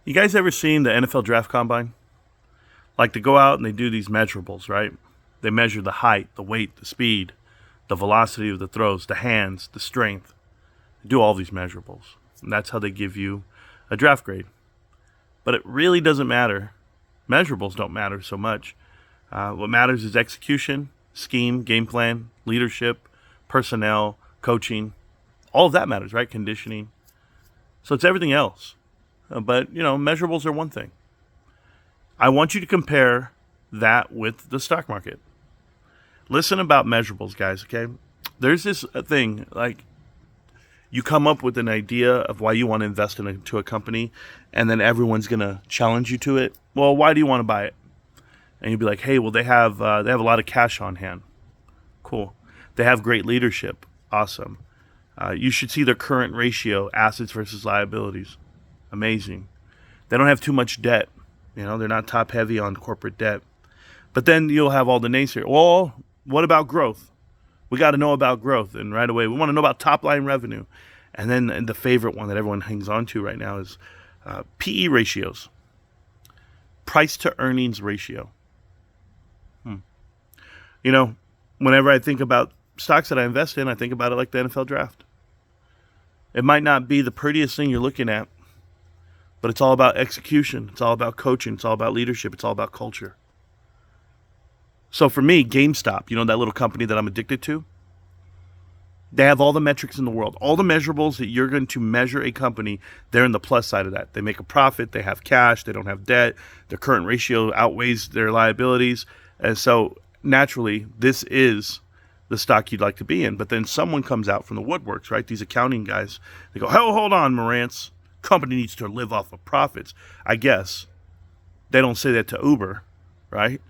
You guys ever seen the NFL draft combine? Like they go out and they do these measurables, right? They measure the height, the weight, the speed, the velocity of the throws, the hands, the strength. They do all these measurables. And that's how they give you a draft grade. But it really doesn't matter. Measurables don't matter so much. What matters is execution, scheme, game plan, leadership, personnel, coaching. All of that matters, right? Conditioning. So it's everything else. But, measurables are one thing. I want you to compare that with the stock market. Listen about measurables, guys, okay? There's this thing, like, you come up with an idea of why you want to invest into a company, and then everyone's going to challenge you to it. Well, why do you want to buy it? And you'll be like, hey, well, they have a lot of cash on hand. Cool. They have great leadership. Awesome. You should see their current ratio, assets versus liabilities. Amazing. They don't have too much debt. They're not top heavy on corporate debt. But then you'll have all the naysayers. Well, what about growth? We got to know about growth. And right away, we want to know about top line revenue. And then the favorite one that everyone hangs on to right now is PE ratios. Price to earnings ratio. Whenever I think about stocks that I invest in, I think about it like the NFL draft. It might not be the prettiest thing you're looking at, but it's all about execution. It's all about coaching. It's all about leadership. It's all about culture. So for me, GameStop, that little company that I'm addicted to, they have all the metrics in the world. All the measurables that you're going to measure a company, they're in the plus side of that. They make a profit. They have cash. They don't have debt. Their current ratio outweighs their liabilities. And so naturally, this is the stock you'd like to be in. But then someone comes out from the woodworks, right? These accounting guys, they go, oh, hold on, Marantz. Company needs to live off of profits. I guess they don't say that to Uber, right?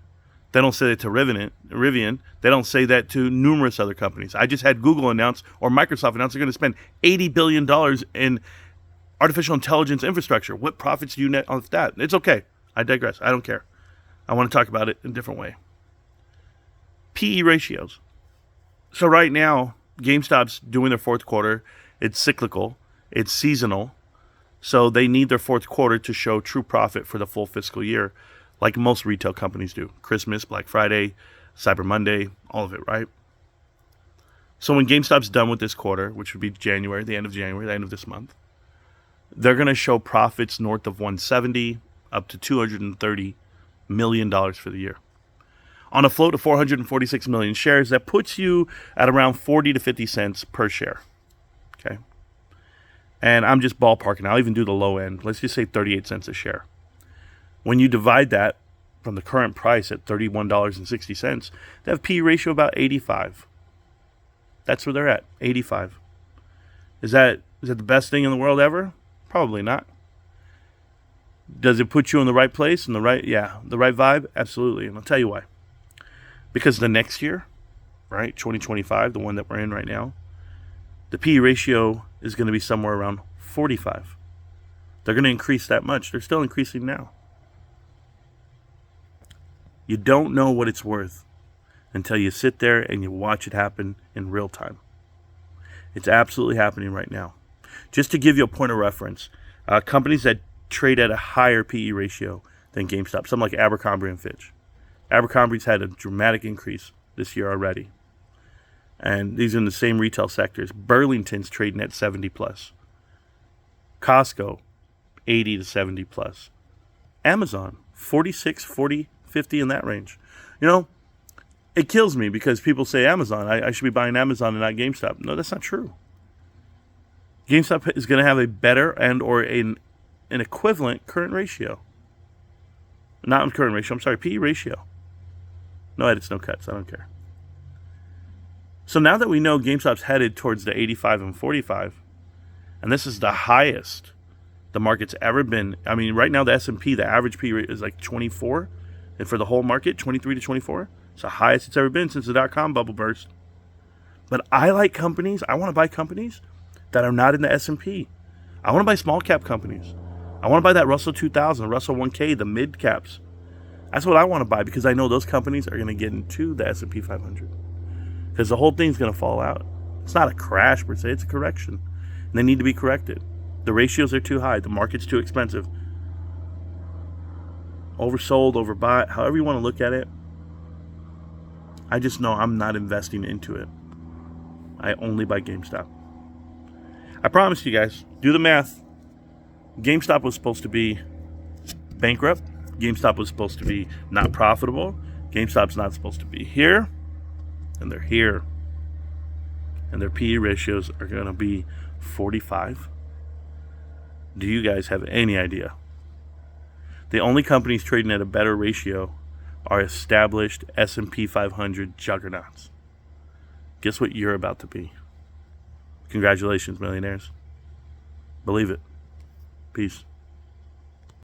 They don't say that to Rivian. They don't say that to numerous other companies. I just had Google announce, or Microsoft announce, they're going to spend $80 billion in artificial intelligence infrastructure. What profits do you net off that? It's okay. I digress. I don't care. I want to talk about it in a different way. PE ratios. So right now, GameStop's doing their fourth quarter. It's cyclical. It's seasonal. So they need their fourth quarter to show true profit for the full fiscal year, like most retail companies do. Christmas, Black Friday, Cyber Monday, all of it, right? So when GameStop's done with this quarter, which would be January, the end of January, the end of this month, they're going to show profits north of 170 up to $230 million for the year. On a float of 446 million shares, that puts you at around 40 to 50 cents per share. Okay. And I'm just ballparking. I'll even do the low end. Let's just say 38 cents a share. When you divide that from the current price at $31.60, they have P ratio about 85. That's where they're at, 85. Is that the best thing in the world ever? Probably not. Does it put you in the right place, the right vibe? Absolutely. And I'll tell you why. Because the next year, right, 2025, the one that we're in right now, the P ratio is going to be somewhere around 45. They're going to increase that much. They're still increasing now. You don't know what it's worth until you sit there and you watch it happen in real time. It's absolutely happening right now. Just to give you a point of reference, companies that trade at a higher PE ratio than GameStop, some like Abercrombie and Fitch. Abercrombie's had a dramatic increase this year already. And these are in the same retail sectors. Burlington's trading at 70 plus. Costco, 80 to 70 plus. Amazon, 46, 40, 50 in that range. It kills me because people say Amazon. I should be buying Amazon and not GameStop. No, that's not true. GameStop is going to have a better and or an equivalent current ratio. Not current ratio, I'm sorry, PE ratio. No edits, no cuts, I don't care. So now that we know GameStop's headed towards the 85 and 45, and this is the highest the market's ever been. I mean, right now the S&P, the average P rate is like 24, and for the whole market, 23 to 24. It's the highest it's ever been since the dot-com bubble burst. But I want to buy companies that are not in the S&P. I want to buy small cap companies. I want to buy that Russell 2000, Russell 1K, the mid caps. That's what I want to buy because I know those companies are going to get into the S&P 500. Because the whole thing's going to fall out. It's not a crash per se, it's a correction. And they need to be corrected. The ratios are too high. The market's too expensive. oversold, overbought, however you want to look at it. I just know I'm not investing into it. I only buy GameStop. I promise you guys, do the math. GameStop was supposed to be bankrupt. GameStop was supposed to be not profitable. GameStop's not supposed to be here. And they're here. And their PE ratios are going to be 45. Do you guys have any idea? The only companies trading at a better ratio are established S&P 500 juggernauts. Guess what you're about to be? Congratulations, millionaires. Believe it. Peace.